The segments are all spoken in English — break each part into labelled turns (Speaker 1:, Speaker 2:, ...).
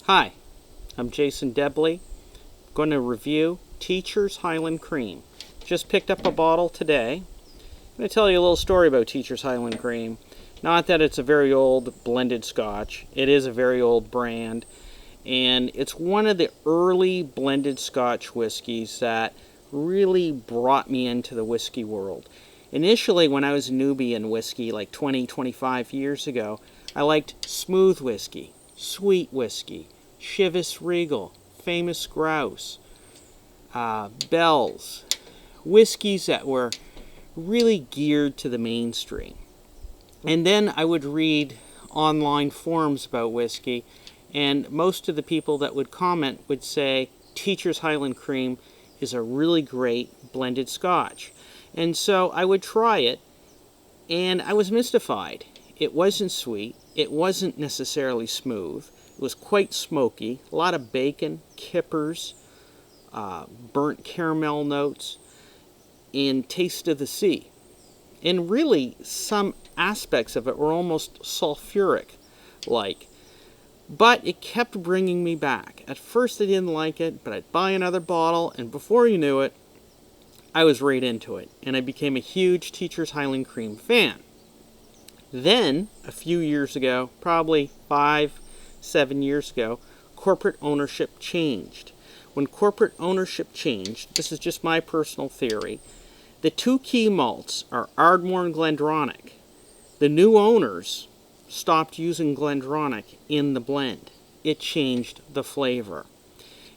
Speaker 1: Hi, I'm Jason Debley. I'm going to review Teacher's Highland Cream. Just picked up a bottle today. I'm going to tell you a little story about Teacher's Highland Cream. Not that it's a very old blended scotch. It is a very old brand. And it's one of the early blended scotch whiskeys that really brought me into the whiskey world. Initially, when I was a newbie in whiskey, like 25 years ago, I liked smooth whiskey, sweet whiskey, Chivas Regal, Famous Grouse, Bell's, whiskeys that were really geared to the mainstream. And then I would read online forums about whiskey, and most of the people that would comment would say Teacher's Highland Cream is a really great blended scotch. And so I would try it, and I was mystified. It wasn't sweet. It wasn't necessarily smooth. It was quite smoky. A lot of bacon, kippers, burnt caramel notes, and taste of the sea. And really, some aspects of it were almost sulfuric-like. But it kept bringing me back. At first I didn't like it, but I'd buy another bottle, and before you knew it, I was right into it, and I became a huge Teacher's Highland Cream fan. Then, a few years ago, probably 7 years ago, corporate ownership changed. When corporate ownership changed, this is just my personal theory, the two key malts are Ardmore and Glendronach. The new owners stopped using Glendronach in the blend. It changed the flavor.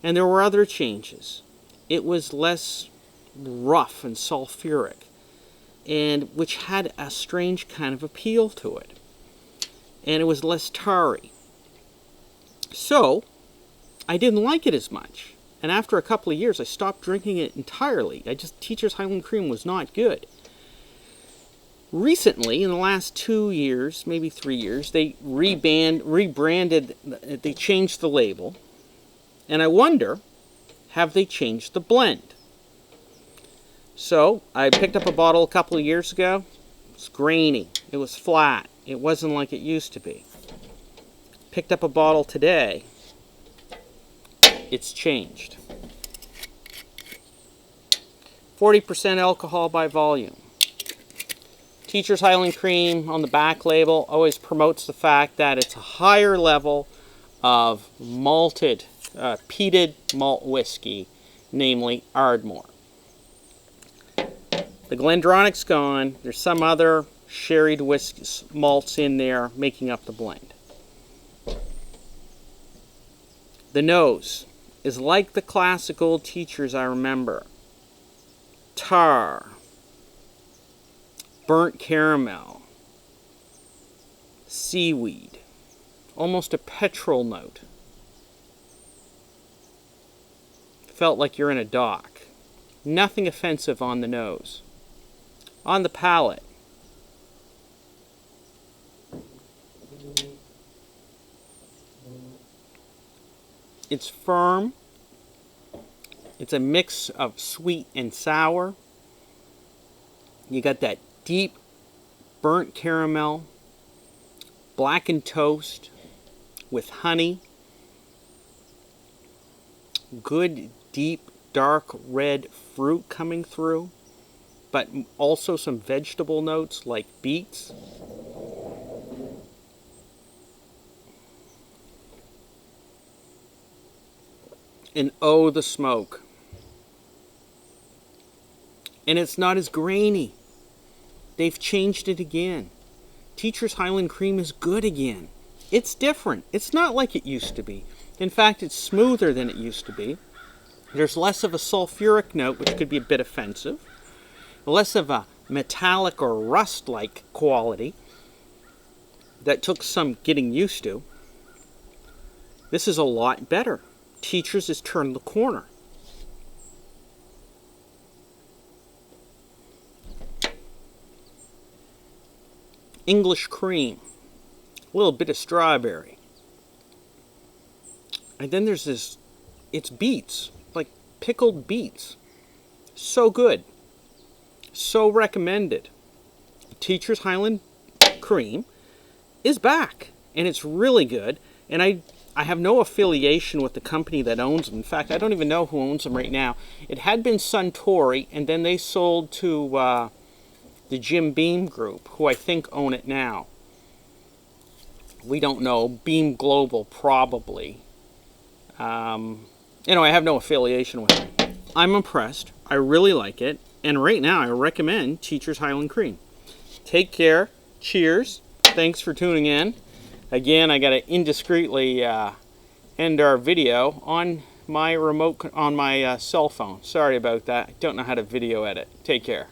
Speaker 1: And there were other changes. It was less rough and sulfuric, and which had a strange kind of appeal to it. And it was less tarry. So, I didn't like it as much. And after a couple of years, I stopped drinking it entirely. Teacher's Highland Cream was not good. Recently, in the last 2 years, maybe 3 years, they rebranded, they changed the label. And I wonder, have they changed the blend? So, I picked up a bottle a couple of years ago. It was grainy. It was flat. It wasn't like it used to be. Picked up a bottle today. It's changed. 40% alcohol by volume. Teacher's Highland Cream on the back label always promotes the fact that it's a higher level of malted, peated malt whiskey, namely Ardmore. The Glendronach's gone. There's some other sherried whiskey malts in there making up the blend. The nose is like the classic old Teachers I remember. Tar, burnt caramel, seaweed, almost a petrol note. Felt like you're in a dock. Nothing offensive on the nose. On the palate, it's firm. It's a mix of sweet and sour. You got that deep burnt caramel, blackened toast with honey, good deep dark red fruit coming through, but also some vegetable notes like beets. And oh, the smoke. And it's not as grainy. They've changed it again. Teacher's Highland Cream is good again. It's different. It's not like it used to be. In fact, it's smoother than it used to be. There's less of a sulfuric note, which could be a bit offensive. Less of a metallic or rust-like quality that took some getting used to. This is a lot better. Teacher's has turned the corner. English cream, a little bit of strawberry. And then there's this, it's beets, like pickled beets. So good. So recommended. Teacher's Highland Cream is back, and it's really good. And I have no affiliation with the company that owns them. In fact, I don't even know who owns them right now. It had been Suntory, and then they sold to the Jim Beam Group, who I think own it now. We don't know. Beam Global, probably. I have no affiliation with it. I'm impressed. I really like it. And right now, I recommend Teacher's Highland Cream. Take care. Cheers. Thanks for tuning in. Again, I got to indiscreetly end our video on my cell phone. Sorry about that. I don't know how to video edit. Take care.